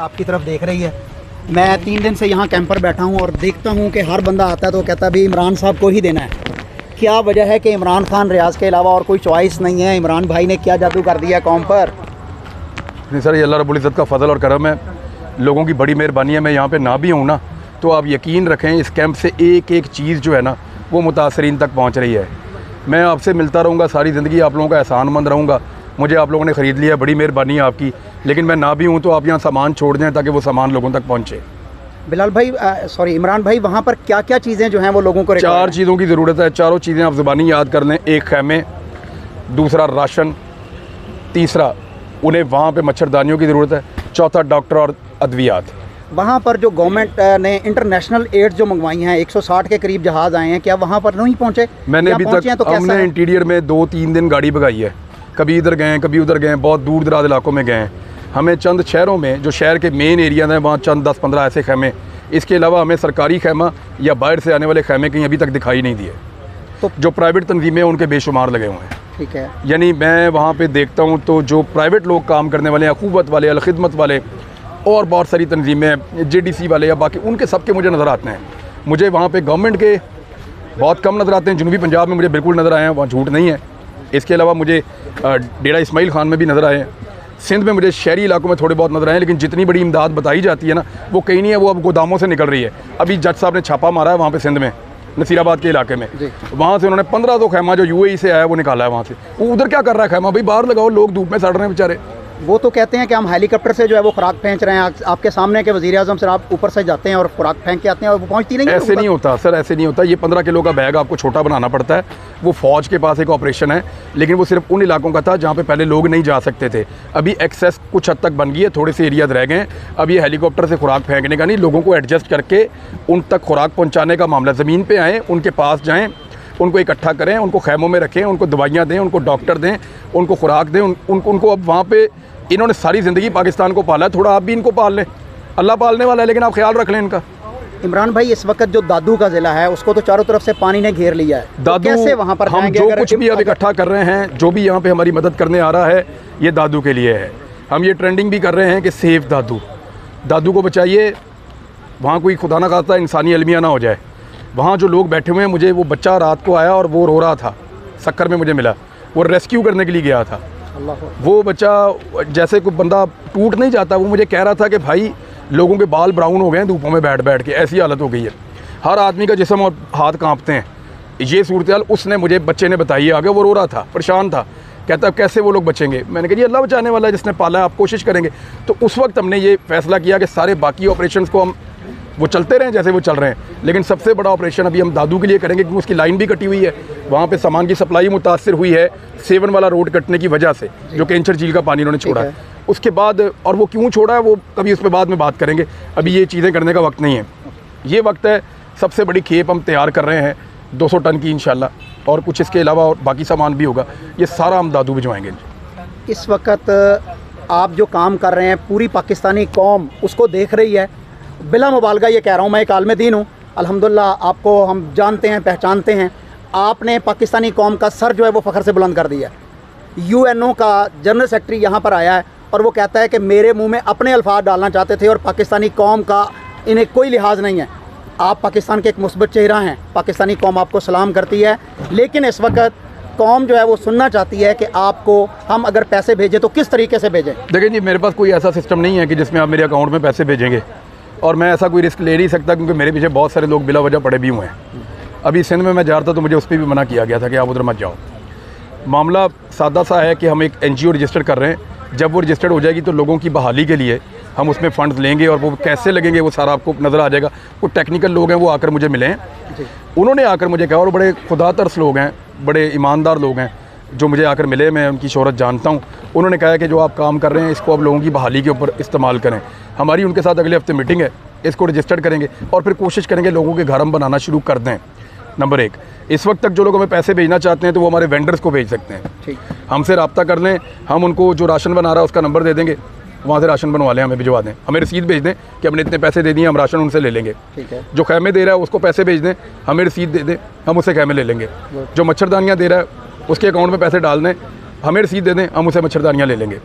आपकी तरफ देख रही है। मैं 3 दिन से यहाँ कैंप पर बैठा हूँ और देखता हूँ कि हर बंदा आता है तो कहता है भाई इमरान साहब को ही देना है। क्या वजह है कि इमरान खान रियाज के अलावा और कोई चॉइस नहीं है? इमरान भाई ने क्या जादू कर दिया कौम पर? नहीं सर, ये अल्लाह रब्बुल इज़्ज़त का फ़ज़ल और करम है, लोगों की बड़ी मेहरबानी है। मैं यहाँ पे ना भी हूँ ना तो आप यकीन रखें इस कैंप से एक एक चीज़ जो है ना वो मुतासरीन तक पहुँच रही है। मैं आपसे मिलता रहूँगा सारी ज़िंदगी, आप लोगों का एहसानमंद रहूँगा। मुझे आप लोगों ने ख़रीद लिया, बड़ी मेहरबानी है आपकी, लेकिन मैं ना भी हूँ तो आप यहाँ सामान छोड़ दें ताकि वो सामान लोगों तक पहुँचे। बिलाल भाई सॉरी इमरान भाई, वहाँ पर क्या क्या चीज़ें जो हैं वो लोगों को 4 चीज़ों की ज़रूरत है। चारों चीज़ें आप ज़ुबानी याद कर लें। एक खैमे, दूसरा राशन, तीसरा उन्हें वहाँ पे मच्छरदानियों की ज़रूरत है, चौथा डॉक्टर और अद्वियात। वहाँ पर जो गवर्नमेंट ने इंटरनेशनल एड जो मंगवाई हैं 160 के करीब जहाज़ आए हैं, क्या वहाँ पर नहीं पहुँचे? मैंने अभी तक तो हमने इंटीरियर में 2-3 दिन गाड़ी भगाई है, कभी इधर गए कभी उधर गए, बहुत दूर दराज इलाकों में गए हैं। हमें चंद शहरों में जो शहर के मेन एरिया हैं वहाँ चंद 10-15 ऐसे खैमे, इसके अलावा हमें सरकारी खैमा या बाहर से आने वाले खैमे कहीं अभी तक दिखाई नहीं दिए। तो जो प्राइवेट तंजीमें उनके बेशुमार लगे हुए हैं। ठीक है, यानी मैं वहाँ पे देखता हूँ तो जो प्राइवेट लोग काम करने वाले हैं, अखूबत वाले, अलखिदमत वाले और बहुत सारी तंजीमें, JDC वाले या बाकी, उनके सबके मुझे नज़र आते हैं। मुझे वहाँ पे गवर्नमेंट के बहुत कम नज़र आते हैं। जनूबी पंजाब में मुझे बिल्कुल नज़र आए हैं, वहाँ झूठ नहीं है। इसके अलावा मुझे डेरा इस्माइल खान में भी नज़र आए हैं। सिंध में मुझे शहरी इलाकों में थोड़े बहुत नज़र आए हैं, लेकिन जितनी बड़ी इमदाद बताई जाती है ना वो कहीं नहीं है, वो अब गोदामों से निकल रही है। अभी जज साहब ने छापा मारा है वहाँ पे सिंध में, नसीराबाद के इलाके में, वहाँ से उन्होंने 1500 खैमा जो UAE से आया वो निकाला है वहाँ से। वो उधर क्या कर रहा है खैमा? भाई बाहर लगाओ, लोग धूप में सड़ रहे हैं बेचारे। वो तो कहते हैं कि हम हेलीकॉप्टर से जो है वो खुराक फेंच रहे हैं। आपके सामने के वज़ीर आज़म सर आप ऊपर से जाते हैं और खुराक फेंक के आते हैं और वो पहुँचती नहीं है। ऐसे नहीं होता सर, ऐसे नहीं होता। ये 15 किलो का बैग आपको छोटा बनाना पड़ता है। वो फ़ौज के पास एक ऑपरेशन है, लेकिन वो सिर्फ उन इलाकों का था जहाँ पे पहले लोग नहीं जा सकते थे। अभी एक्सेस कुछ हद तक बन गई है, थोड़े से एरियाज रह गए हैं। अब ये हेलीकॉप्टर से खुराक फेंकने का नहीं, लोगों को एडजस्ट करके उन तक खुराक पहुँचाने का मामला। ज़मीन पर आएँ, उनके पास जाएँ, उनको इकट्ठा करें, उनको खैमों में रखें, उनको दवाइयाँ दें, उनको डॉक्टर दें, उनको खुराक दें। उनको अब वहाँ पे इन्होंने सारी ज़िंदगी पाकिस्तान को पाला है, थोड़ा आप भी इनको पाल लें। अल्लाह पालने वाला है, लेकिन आप ख्याल रख लें इनका। इमरान भाई, इस वक्त जो दादू का ज़िला है उसको तो चारों तरफ से पानी ने घेर लिया है। दादू, तो कैसे वहाँ पर हम जो कुछ भी अब इकट्ठा कर रहे हैं, जो भी यहाँ पे हमारी मदद करने आ रहा है, ये दादू के लिए है। हम ये ट्रेंडिंग भी कर रहे हैं कि सेफ दादू, दादू को बचाइए। वहाँ कोई खुदा ना खास्ता इंसानी अलमिया ना हो जाए। वहाँ जो लोग बैठे हुए हैं, मुझे वो बच्चा रात को आया और वो रो रहा था, सक्कर में मुझे मिला, वो रेस्क्यू करने के लिए गया था। वो बच्चा जैसे कोई बंदा टूट नहीं जाता, वो मुझे कह रहा था कि भाई लोगों के बाल ब्राउन हो गए हैं धूपों में बैठ बैठ के, ऐसी हालत हो गई है। हर आदमी का जिस्म और हाथ कांपते हैं। ये सूरत हाल उसने मुझे, बच्चे ने बताई है आगे। वो रो रहा था, परेशान था, कहता अब कैसे वो लोग बचेंगे। मैंने कहा जी अल्लाह बचाने वाला है, जिसने पाला है, आप कोशिश करेंगे। तो उस वक्त हमने ये फैसला किया कि सारे बाकी ऑपरेशंस को हम वो चलते रहें जैसे वो चल रहे हैं, लेकिन सबसे बड़ा ऑपरेशन अभी हम दादू के लिए करेंगे, क्योंकि उसकी लाइन भी कटी हुई है। वहाँ पे सामान की सप्लाई मुतासर हुई है सेवन वाला रोड कटने की वजह से, जो कैंचर झील का पानी उन्होंने छोड़ा है। उसके बाद, और वो क्यों छोड़ा है वो कभी उस पर बाद में बात करेंगे, अभी ये चीज़ें करने का वक्त नहीं है। ये वक्त है, सबसे बड़ी खेप हम तैयार कर रहे हैं 200 टन की इंशाल्लाह, और कुछ इसके अलावा और बाकी सामान भी होगा। ये सारा हम दादू भिजवाएंगे। इस वक्त आप जो काम कर रहे हैं पूरी पाकिस्तानी कौम उसको देख रही है। बिला मुबालगा ये कह रहा हूँ, मैं एक आलम दीन हूँ, अल्हम्दुलिल्लाह आपको हम जानते हैं, पहचानते हैं। आपने पाकिस्तानी कौम का सर जो है वो फ़ख्र से बुलंद कर दिया। UNO का जनरल सेक्रेटरी यहाँ पर आया है और वो कहता है कि मेरे मुंह में अपने अल्फाज डालना चाहते थे और पाकिस्तानी कौम का इन्हें कोई लिहाज नहीं है। आप पाकिस्तान के एक मुस्बत चेहरा हैं, पाकिस्तानी कौम आपको सलाम करती है, लेकिन इस वक्त कौम जो है वो सुनना चाहती है कि आपको हम अगर पैसे भेजें तो किस तरीके से भेजें। देखिए जी, मेरे पास कोई ऐसा सिस्टम नहीं है कि जिसमें आप मेरे अकाउंट में पैसे भेजेंगे, और मैं ऐसा कोई रिस्क ले नहीं सकता, क्योंकि मेरे पीछे बहुत सारे लोग बिला वजह पड़े भी हुए हैं। अभी सिंध में मैं जा रहा था तो मुझे उस पर भी मना किया गया था कि आप उधर मत जाओ। मामला सादा सा है कि हम एक NGO रजिस्टर कर रहे हैं। जब वो रजिस्टर्ड हो जाएगी तो लोगों की बहाली के लिए हम उसमें फ़ंड्स लेंगे, और वो कैसे लगेंगे वो सारा आपको नज़र आ जाएगा। कुछ टेक्निकल लोग हैं वो आकर मुझे मिले हैं, उन्होंने आकर मुझे कहा, और बड़े खुदा तरस लोग हैं, बड़े ईमानदार लोग हैं जो मुझे आकर मिले, मैं उनकी शोहरत जानता हूँ। उन्होंने कहा कि जो आप काम कर रहे हैं इसको अब लोगों की बहाली के ऊपर इस्तेमाल करें। हमारी उनके साथ अगले हफ्ते मीटिंग है, इसको रजिस्टर्ड करेंगे और फिर कोशिश करेंगे लोगों के घर हम बनाना शुरू कर दें। नंबर 1, इस वक्त तक जो लोग हमें पैसे भेजना चाहते हैं तो वो हमारे वेंडर्स को भेज सकते हैं। ठीक, हमसे रब्ता कर लें, हम उनको जो राशन बना रहा है उसका नंबर दे देंगे, वहाँ से राशन बनवा लें, हमें भिजवा दें, हमें रसीद भेज दें कि हमने इतने पैसे दे दिए, हम राशन उनसे ले लेंगे। ठीक है। जो खैमे दे रहा है उसको पैसे भेज दें, हमें रसीद दे दें, हम उससे खैमे ले लेंगे। जो मच्छरदानियाँ दे रहा है उसके अकाउंट में पैसे डाल दें, हमें रसीद दे दें, हम उसे मच्छरदानियाँ ले लेंगे।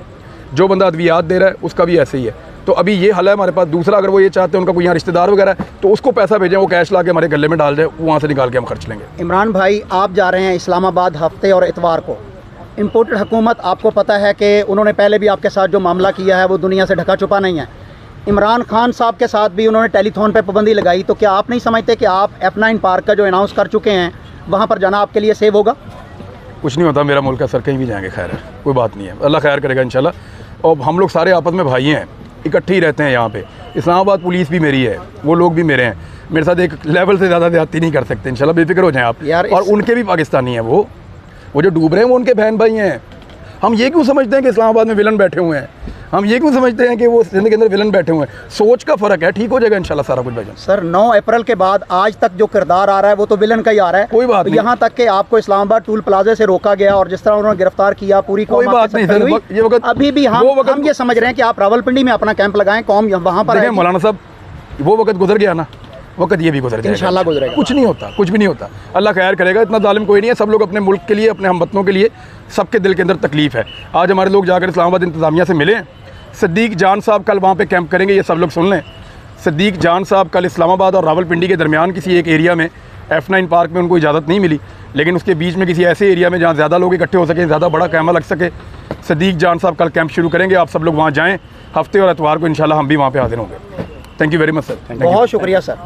जो बंदा अद्वियात दे रहा है उसका भी ऐसे ही है, तो अभी ये हल है हमारे पास। दूसरा, अगर वो ये चाहते हैं उनका कोई यहाँ रिश्तेदार वगैरह है तो उसको पैसा भेजें, वो कैश ला के हमारे गले में डाल जाए, वहाँ से निकाल के हम खर्च लेंगे। इमरान भाई, आप जा रहे हैं इस्लामाबाद हफ्ते और इतवार को। इम्पोर्टेड हुकूमत, आपको पता है कि उन्होंने पहले भी आपके साथ जो मामला किया है वो दुनिया से ढका छुपा नहीं है। इमरान खान साहब के साथ भी उन्होंने टेलीथॉन पे पाबंदी लगाई, तो क्या आप नहीं समझते कि आप F9 पार्क का जो अनाउंस कर चुके हैं वहाँ पर जाना आपके लिए सेव होगा? कुछ नहीं होता, मेरा मुल्क है सर, कहीं भी जाएंगे, खैर है, कोई बात नहीं है, अल्लाह खैर करेगा इंशाल्लाह। और हम लोग सारे आपस में भाई हैं, इकट्ठे ही रहते हैं यहाँ पे। इस्लामाबाद पुलिस भी मेरी है, वो लोग भी मेरे हैं, मेरे साथ एक लेवल से ज़्यादा ज़्यादती नहीं कर सकते, इंशाल्लाह बेफिक्र हो जाएं आप यार। और उनके भी पाकिस्तानी हैं, वो जो डूब रहे हैं वो उनके बहन भाई हैं। हम ये क्यों समझते हैं कि इस्लामाबाद में विलन बैठे हुए हैं? हम ये क्यों समझते हैं कि वो सिंध के अंदर विलन बैठे हुए हैं? सोच का फ़र्क है, ठीक हो जाएगा इंशाल्लाह सारा कुछ भाईजान। सर, 9 अप्रैल के बाद आज तक जो किरदार आ रहा है वो तो विलन का ही आ रहा है। कोई बात नहीं। यहाँ तक कि आपको इस्लामाबाद टूल प्लाजा से रोका गया और जिस तरह उन्होंने गिरफ्तार किया, पूरी कोई बात नहीं सर, ये वक्त अभी भी हम ये समझ रहे हैं कि आप रावलपिंडी में अपना कैंप लगाएं, कौम वहाँ पर देखें मौलाना साहब, वो वक्त गुजर गया ना, वक्त ये भी गुजर जाएगा इंशाल्लाह गुजरेगा। कुछ नहीं होता, कुछ भी नहीं होता, अल्लाह खैर करेगा, इतना जालिम कोई नहीं है। सब लोग अपने मुल्क के लिए, अपने हमवतनों के लिए, सबके दिल के अंदर तकलीफ़ है। आज हमारे लोग जाकर इस्लामाबाद इंतज़ामिया से मिले। सिद्दीक जान साहब कल वहाँ पे कैंप करेंगे, ये सब लोग सुन लें। सिद्दीक जान साहब कल इस्लामाबाद और रावलपिंडी के दरमियान किसी एक एरिया में, F9 पार्क में उनको इजाज़त नहीं मिली, लेकिन उसके बीच में किसी ऐसे एरिया में जहाँ ज़्यादा लोग इकट्ठे हो सकें, ज़्यादा बड़ा कैमरा लग सके, सिद्दीक जान साहब कल कैंप शुरू करेंगे। आप सब लोग वहाँ जाएँ, हफ्ते और एतवार को इंशाल्लाह हम भी वहाँ पर हाजिर होंगे। Thank you very much sir. बहुत शुक्रिया सर।